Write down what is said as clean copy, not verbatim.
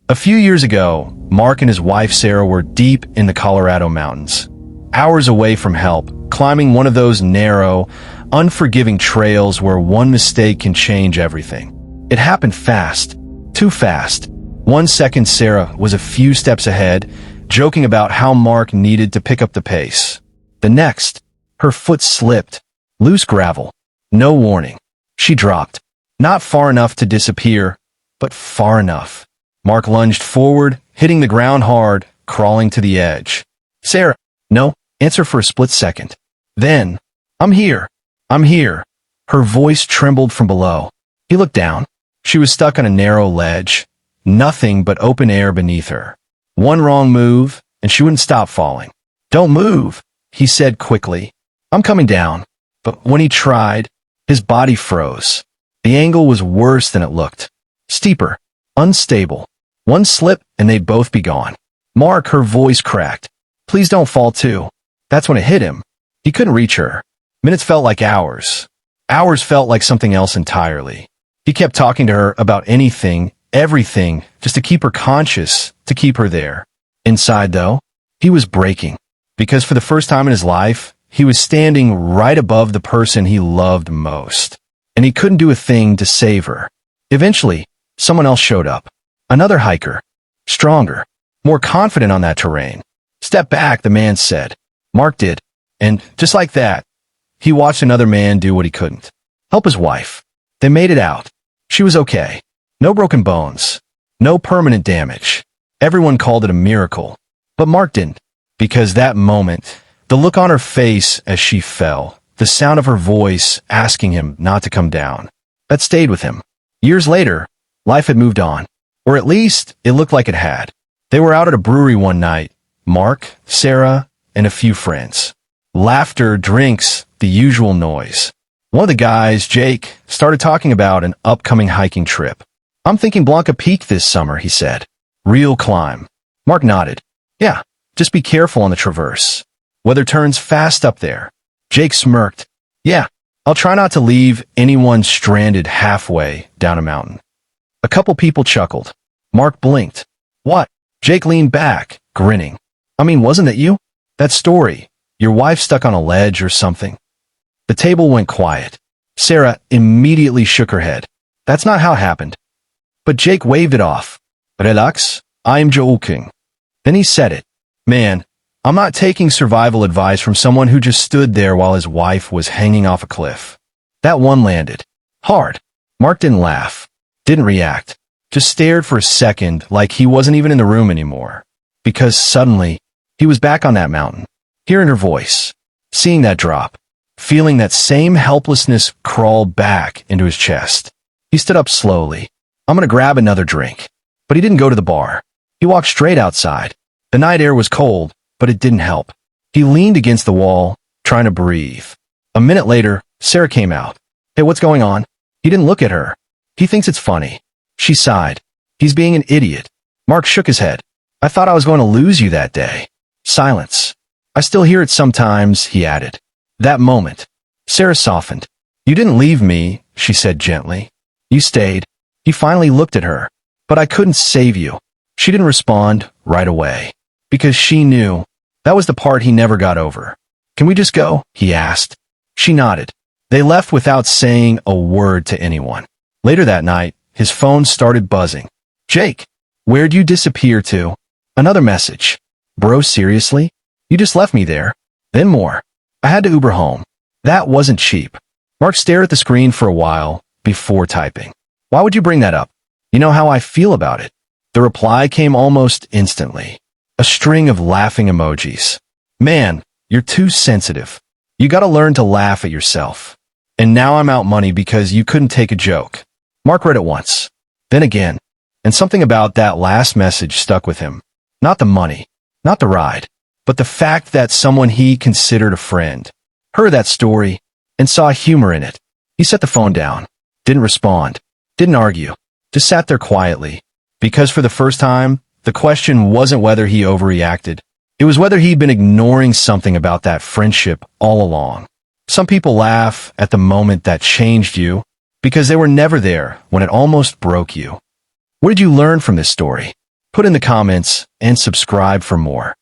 A few years ago, Mark and his wife Sarah were deep in the Colorado mountains, hours away from help, climbing one of those narrow, unforgiving trails where one mistake can change everything. It happened fast, too fast. 1 second Sarah was a few steps ahead, joking about how Mark needed to pick up the pace. The next, her foot slipped. Loose gravel. No warning. She dropped. Not far enough to disappear, but far enough. Mark lunged forward, hitting the ground hard, crawling to the edge. Sarah, no, answer for a split second. Then, I'm here. I'm here. Her voice trembled from below. He looked down. She was stuck on a narrow ledge. Nothing but open air beneath her. One wrong move, and she wouldn't stop falling. Don't move, he said quickly. I'm coming down. But when he tried, his body froze. The angle was worse than it looked. Steeper. Unstable. One slip, and they'd both be gone. Mark, her voice cracked. Please don't fall too. That's when it hit him. He couldn't reach her. Minutes felt like hours. Hours felt like something else entirely. He kept talking to her about anything, everything, just to keep her conscious, to keep her there. Inside, though, he was breaking. Because for the first time in his life, he was standing right above the person he loved most. And he couldn't do a thing to save her. Eventually, someone else showed up. Another hiker. Stronger. More confident on that terrain. Step back, the man said. Mark did. And just like that, he watched another man do what he couldn't. Help his wife. They made it out. She was okay. No broken bones. No permanent damage. Everyone called it a miracle. But Mark didn't. Because that moment, the look on her face as she fell, the sound of her voice asking him not to come down, that stayed with him. Years later, life had moved on. Or at least, it looked like it had. They were out at a brewery one night. Mark, Sarah, and a few friends. Laughter, drinks, the usual noise. One of the guys, Jake, started talking about an upcoming hiking trip. I'm thinking Blanca Peak this summer, he said. Real climb. Mark nodded. Yeah, just be careful on the traverse. Weather turns fast up there. Jake smirked. Yeah, I'll try not to leave anyone stranded halfway down a mountain. A couple people chuckled. Mark blinked. What? Jake leaned back, grinning. I mean, wasn't it you? That story. Your wife stuck on a ledge or something. The table went quiet. Sarah immediately shook her head. That's not how it happened. But Jake waved it off. Relax, I'm joking. Then he said it. Man, I'm not taking survival advice from someone who just stood there while his wife was hanging off a cliff. That one landed. Hard. Mark didn't laugh. Didn't react. Just stared for a second like he wasn't even in the room anymore. Because suddenly, he was back on that mountain. Hearing her voice. Seeing that drop. Feeling that same helplessness crawl back into his chest. He stood up slowly. I'm gonna grab another drink. But he didn't go to the bar. He walked straight outside. The night air was cold, but it didn't help. He leaned against the wall, trying to breathe. A minute later, Sarah came out. Hey, what's going on? He didn't look at her. He thinks it's funny. She sighed. He's being an idiot. Mark shook his head. I thought I was going to lose you that day. Silence. I still hear it sometimes, he added. That moment. Sarah softened. You didn't leave me, she said gently. You stayed. He finally looked at her. But I couldn't save you. She didn't respond right away. Because she knew. That was the part he never got over. Can we just go? He asked. She nodded. They left without saying a word to anyone. Later that night, his phone started buzzing. Jake, where'd you disappear to? Another message. Bro, seriously? You just left me there. Then more. I had to Uber home. That wasn't cheap. Mark stared at the screen for a while before typing. Why would you bring that up? You know how I feel about it. The reply came almost instantly. A string of laughing emojis. Man, you're too sensitive. You gotta learn to laugh at yourself. And now I'm out money because you couldn't take a joke. Mark read it once. Then again. And something about that last message stuck with him. Not the money. Not the ride. But the fact that someone he considered a friend heard that story and saw humor in it. He set the phone down. Didn't respond. Didn't argue. Just sat there quietly. Because for the first time, the question wasn't whether he overreacted. It was whether he'd been ignoring something about that friendship all along. Some people laugh at the moment that changed you because they were never there when it almost broke you. What did you learn from this story? Put in the comments and subscribe for more.